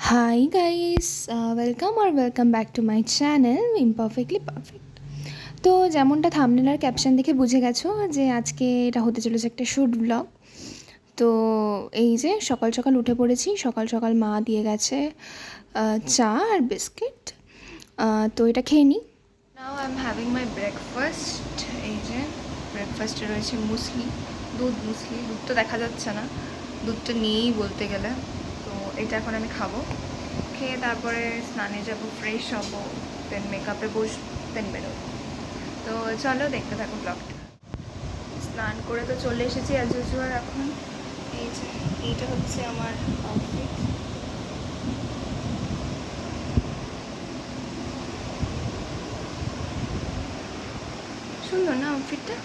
Hi guys, welcome back to my channel Imperfectly Perfect. তো যেমনটা thumbnail আর caption দেখে বুঝে গেছো যে আজকে এটা হতে চলেছে একটা শ্যুট ব্লগ। তো এই যে সকাল সকাল উঠে পড়েছি, সকাল সকাল মা দিয়ে গেছে চা আর বিস্কিট। তো এটা খেয়ে নিই। Now I am having my breakfast. এই যে ব্রেকফাস্টে রয়েছে মুসলি, মুসলি, দুধ তো দেখা যাচ্ছে না, দুধটা নিয়েই বলতে গেলে। তো এটা এখন আমি খাবো, খেয়ে তারপরে স্নানে যাব, ফ্রেশ হব, দেন মেকআপে বসবো, দেন বেরোবো। তো চলো দেখতে থাকো ব্লগটা। স্নান করে তো চলে এসেছি অ্যাজ ইউজুয়াল। এখন এই যে এইটা হচ্ছে আমার আউটফিট। সুন্দর না আউটফিটটা?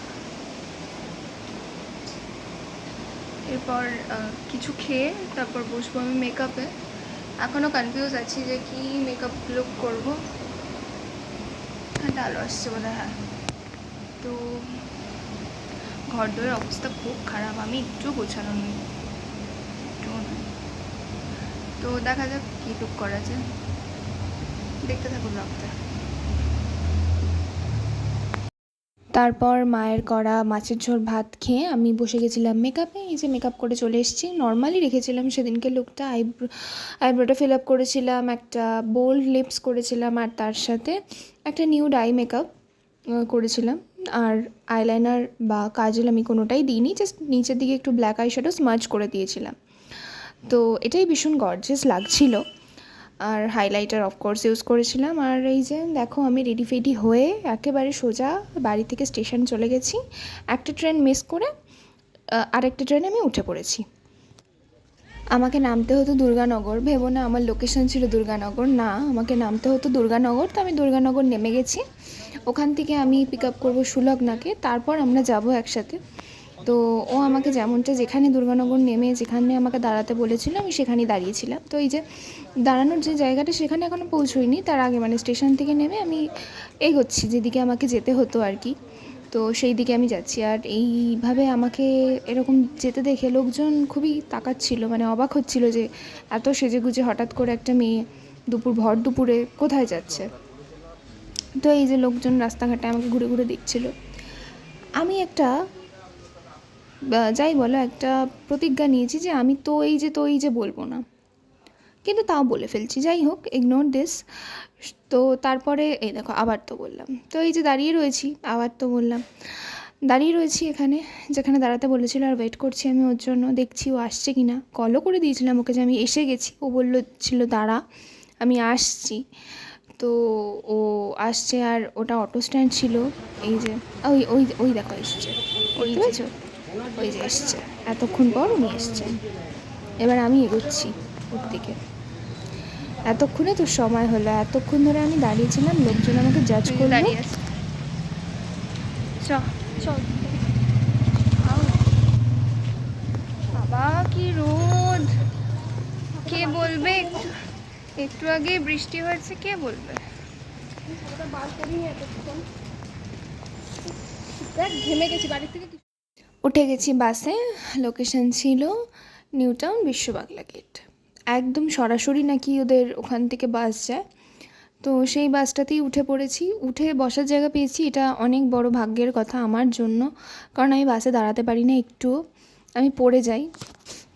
এরপর কিছু খেয়ে তারপর বসবো আমি মেকআপে। এখনও কনফিউজ আছি যে কি মেকআপ লুক করবো। হ্যাঁ, আলো আসছে বোধ হয়। হ্যাঁ, তো ঘর দোরের অবস্থা খুব খারাপ, আমি একটু গোছানো নেই, একটু না। তো দেখা যাক কী লুক করা যায়, দেখতে থাকো ব্লগটা। তারপর মায়ের করা মাছের ঝোল ভাত খেয়ে আমি বসে গেছিলাম মেকআপে। এই যে মেকআপ করে চলে এসেছি, নর্মালি রেখেছিলাম সেদিনকে লুকটা। আইব্রোটা ফিল আপ করেছিলাম, একটা বোল্ড লিপস করেছিলাম, আর তার সাথে একটা নিউড আই মেকআপ করেছিলাম। আর আইলাইনার বা কাজল আমি কোনোটাই দিইনি, জাস্ট নিচের দিকে একটু ব্ল্যাক আই শ্যাডো স্মাজ করে দিয়েছিলাম। তো এটাই ভীষণ গর্জিয়াস লাগছিল। আর হাইলাইটার অফকোর্স ইউজ করেছিলাম। আর এই যে দেখো আমি রেডি ফেডি হয়ে একেবারে সোজা বাড়ি থেকে স্টেশন চলে গেছি। একটা ট্রেন মিস করে আরেকটা ট্রেনে আমি উঠে পড়েছি। আমাকে নামতে হতো দুর্গানগর, ভেবো না আমার লোকেশন ছিল দুর্গানগর, না, আমাকে নামতে হতো দুর্গানগর। তো আমি দুর্গানগর নেমে গেছি। ওখান থেকে আমি পিক আপ করবো সুলগ্নাকে, তারপর আমরা যাব একসাথে। তো ও আমাকে যেখানে দুর্গানগর নেমে যেখানে আমাকে দাঁড়াতে বলেছিল আমি সেখানেই দাঁড়িয়েছিলাম। তো এই যে দাঁড়ানোর যে জায়গাটা সেখানে এখনও পৌঁছোইনি, তার আগে মানে স্টেশন থেকে নেমে আমি এগোচ্ছি যেদিকে আমাকে যেতে হতো আর কি। তো সেই দিকে আমি যাচ্ছি। আর এইভাবে আমাকে এরকম যেতে দেখে লোকজন খুবই তাকাচ্ছিল, মানে অবাক হচ্ছিল যে এত সেজেগুজে হঠাৎ করে একটা মেয়ে ভর দুপুরে কোথায় যাচ্ছে। তো এই যে লোকজন রাস্তাঘাটে আমাকে ঘুরে ঘুরে দেখছিল। আমি একটা যাই বলো একটা প্রতিজ্ঞা নিয়েছি যে আমি তো এই যে বলবো না, কিন্তু তাও বলে ফেলছি। যাই হোক, ইগনোর দিস। তো তারপরে এই দেখো আবার তো বললাম। তো এই যে দাঁড়িয়ে রয়েছি, আবার তো বললাম, দাঁড়িয়ে রয়েছি এখানে যেখানে দাঁড়াতে বলেছিল, আর ওয়েট করছি আমি ওর জন্য। দেখছি ও আসছে কি না, কলও করে দিয়েছিলাম ওকে যে আমি এসে গেছি। ও ছিল দাঁড়া, আমি আসছি। তো ও আসছে, আর ওটা অটো স্ট্যান্ড ছিল। এই যে ওই ওই ওই দেখো এসছে, ওই পেয়েছো, ওই যে এসছে, এতক্ষণ পর উনি এসছেন। এবার আমি এগোচ্ছি ওর দিকে। এতক্ষণে তোর সময় হলো, এতক্ষণ ধরে আমি দাঁড়িয়েছিলাম, লোকজন আমাকে জাজ করলো। বাবা কি রোদ, কে বলবে? একটু আগে বৃষ্টি হয়েছে, কে বলবে? উঠে গেছি বাসে। লোকেশন ছিল নিউ টাউন বিশ্ববাংলা গেট। একদম সরাসরি নাকি ওদের ওখান থেকে বাস যায়। তো সেই বাসটাতেই উঠে পড়েছি। উঠে বসার জায়গা পেয়েছি, এটা অনেক বড় ভাগ্যের কথা আমার জন্য, কারণ আমি বাসে দাঁড়াতে পারি না একটুও, আমি পড়ে যাই।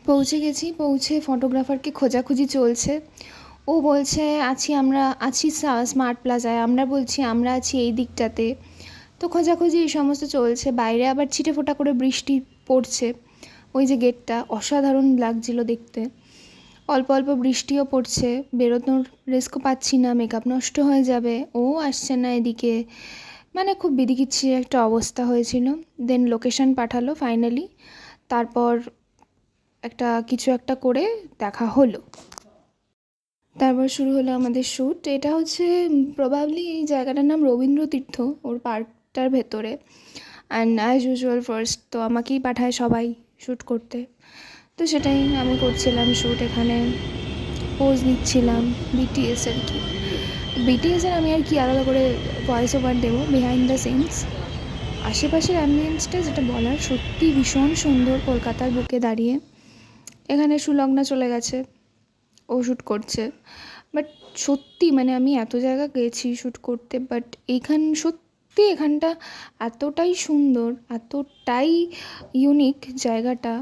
পৌঁছে গেছি, পৌঁছে ফটোগ্রাফারকে খোঁজাখুঁজি চলছে। ও বলছে আমরা আছি স্মার্ট প্লাজায়, আমরা বলছি আমরা আছি এই দিকটাতে। তো খোঁজাখুঁজি এই সমস্ত চলছে। বাইরে আবার ছিটেফোঁটা করে বৃষ্টি পড়ছে। ওই যে গেটটা অসাধারণ লাগছিল দেখতে। অল্প অল্প বৃষ্টিও পড়ছে, বেরোনোর রিস্কও পাচ্ছি না, মেকআপ নষ্ট হয়ে যাবে, ও আসছে না এদিকে, মানে খুব বিদিকিচ্ছির একটা অবস্থা হয়েছিল। দেন লোকেশন পাঠালো ফাইনালি, তারপর কিছু একটা করে দেখা হলো। তারপর শুরু হলো আমাদের শ্যুট। এটা হচ্ছে প্রবাবলি এই জায়গাটার নাম রবীন্দ্র তীর্থ, ওর পার্কটার ভেতরে। অ্যান্ড অ্যাজ ইউজুয়াল ফার্স্ট তো আমাকেই পাঠায় সবাই শ্যুট করতে। তো সেটাই আমি করছিলাম শ্যুট, এখানে পোজ দিচ্ছিলাম বিটিএস আর কি। বিটিএসের আমি আর কি আলাদা করে ভয়েস ওভার দেবো, বিহাইন্ড দ্য সিনস। আশেপাশের অ্যাম্বিয়েন্সটা যেটা বলার সত্যি ভীষণ সুন্দর। কলকাতার বুকে দাঁড়িয়ে এখানে সুলগ্না চলে গেছে, ও শ্যুট করছে। বাট সত্যি মানে আমি এত জায়গা গেছি শ্যুট করতে, বাট সত্যি এখানটা এতটাই সুন্দর, এতটাই ইউনিক জায়গাটা।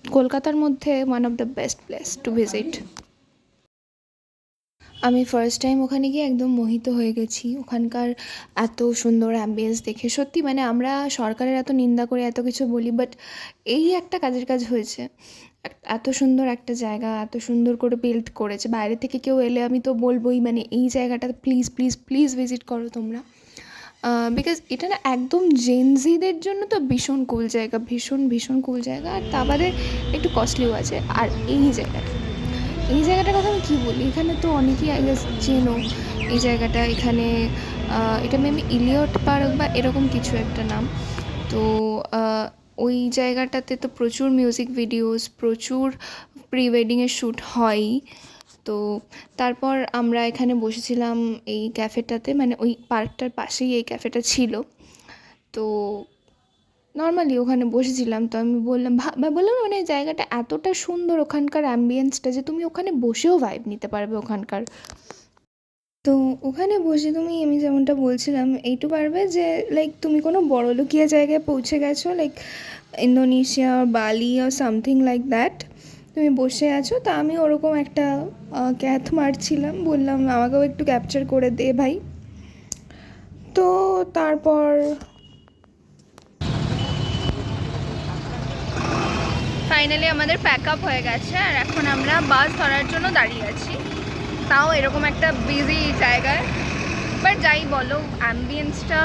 কলকাতার মধ্যে one of the best place to visit. আমি ফার্স্ট টাইম ওখানে গিয়ে একদম মোহিত হয়ে গেছি ওখানকার এত সুন্দর অ্যাম্বিয়েন্স দেখে। সত্যি মানে আমরা সরকারের এত নিন্দা করে এত কিছু বলি, বাট এই একটা কাজের কাজ হয়েছে। এত সুন্দর একটা জায়গা এত সুন্দর করে বিল্ড করেছে। বাইরে থেকে কেউ এলে আমি তো বলবোই মানে এই জায়গাটা প্লিজ প্লিজ প্লিজ ভিজিট করো তোমরা, বিকজ এটা না একদম জেনজিদের জন্য তো ভীষণ কুল জায়গা, ভীষণ ভীষণ কুল জায়গা। আর তা বাদে একটু কস্টলিও আছে। আর এই জায়গাটার কথা আমি কী বলি, এখানে তো অনেকেই আই গেস চেনো এই জায়গাটা। এখানে এটা মেবি ইলিয়ট পার্ক বা এরকম কিছু একটা নাম। তো ওই জায়গাটাতে তো প্রচুর মিউজিক ভিডিওস, প্রচুর প্রি ওয়েডিংয়ের শ্যুট হয়ই। তো তারপর আমরা এখানে বসেছিলাম এই ক্যাফেটাতে, মানে ওই পার্কটার পাশেই এই ক্যাফেটা ছিল। তো নর্মালি ওখানে বসেছিলাম। তো আমি বললাম মানে জায়গাটা এতটা সুন্দর, ওখানকার অ্যাম্বিয়েন্সটা, যে তুমি ওখানে বসেও ভাইব নিতে পারবে ওখানকার। তো ওখানে বসে তুমি, আমি যেমনটা বলছিলাম, এইটু পারবে যে লাইক তুমি কোনো বড়লোকিয়া জায়গায় পৌঁছে গেছো, লাইক ইন্দোনেশিয়া বালি আর সামথিং লাইক দ্যাট। তুমি বসে আছো। তা আমি ওরকম একটা ক্যাথ মারছিলাম, বললাম আমাকেও একটু ক্যাপচার করে দে ভাই। তো তারপর ফাইনালি আমাদের প্যাক আপ হয়ে গেছে, আর এখন আমরা বাস ধরার জন্য দাঁড়িয়ে আছি, তাও এরকম একটা বিজি জায়গায়। বাট যাই বলো, অ্যাম্বিয়েন্সটা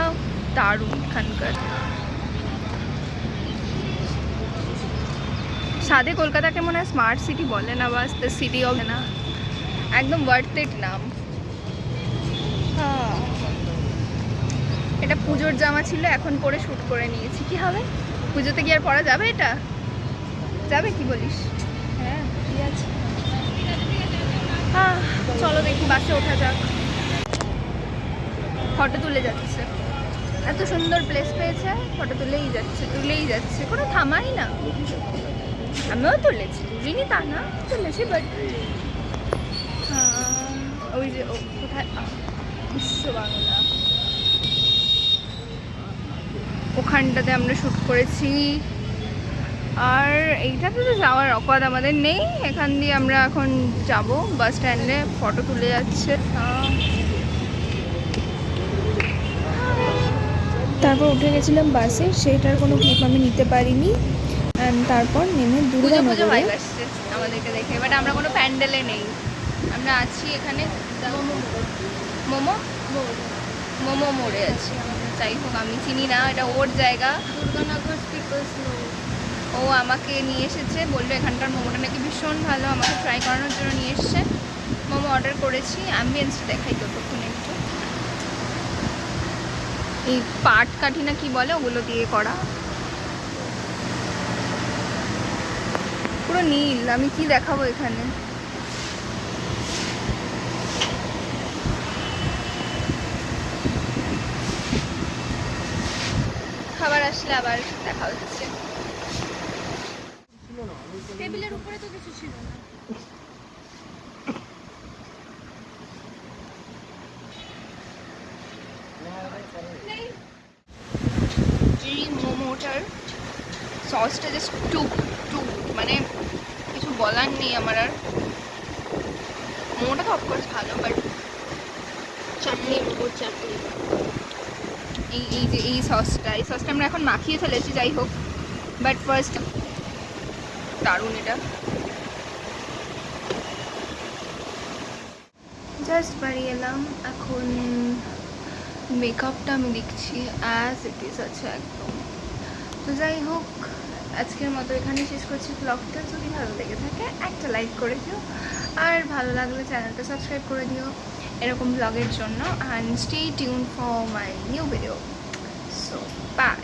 দারুণ এখানকার। সাদে কলকাতাকে মনে হয় স্মার্ট সিটি বলে না, বাস দ্য সিটি অফ না, একদম ওয়ার্থ ইট নাম। হ্যাঁ, এটা পুজোর জামা ছিল, এখন পরে শ্যুট করে নিয়েছি। কি হবে, পুজোতে কি আর পরা যাবে? এটা যাবে, কি বলিস? হ্যাঁ ঠিক আছে। হ্যাঁ চলো দেখি বাসে ওঠা যাক। ফটো তুলে যাচ্ছে, এত সুন্দর প্লেস পেয়েছে, ফটো তুলেই যাচ্ছে, কোনো থামাই না। আমিও তুলিনি তা না, তুলেছি, বাট ওই যে কোথায় বিশ্ব বাংলা, ওখানটাতে আমরা শ্যুট করেছি। আর এইটাতে তো যাওয়ার অকাদ আমাদের নেই, এখান দিয়ে আমরা এখন যাব বাস স্ট্যান্ডে। ফটো তুলে যাচ্ছে। তারপর উঠে গেছিলাম বাসে, সেটার কোনো ক্লিপ আমি নিতে পারিনি। অ্যান্ড তারপর নেমে দুর্গানগরে আসছে আমাদেরকে দেখে, বাট আমরা কোনো প্যান্ডেলে নেই, আমরা আছি এখানে মোমো মোড়ে আছি। যাই হোক, আমি চিনি না, এটা ওর জায়গা। দুর্গানগর ও আমাকে নিয়ে এসেছে, বললো এখানকার মোমোটা নাকি ভীষণ ভালো, আমাকে ট্রাই করানোর জন্য নিয়ে এসছে। মোমো অর্ডার করেছি। অ্যাম্বিয়েন্সটা দেখাই ততক্ষণ একটু। এই পাট কাঠি না কি বলে, ওগুলো দিয়ে করা, পুরো নীল। আমি কি দেখাবো এখানে। খাবার আসলে আবার দেখা হচ্ছে। টেবিলের উপরে তো কিছু ছিল না। মোমোটার সসটা জাস্ট টু মানে কিছু বলার নেই আমার আর। মোমোটা তো অফকোর্স ভালো, বাট চাটনি এই সসটা আমরা এখন মাখিয়ে ফেলেছি। যাই হোক, বাট ফার্স্ট দারুণ এটা। জাস্ট বাড়ি এলাম, এখন মেকআপটা আমি দেখছি অ্যাজ ইট ইজ আছে একদম। তো যাই হোক, আজকের মতো এখানে শেষ করছি ব্লগটা। যদি ভালো লেগে থাকে একটা লাইক করে দিও, আর ভালো লাগলে চ্যানেলটা সাবস্ক্রাইব করে দিও এরকম ব্লগের জন্য। And stay tune for my new video. So by.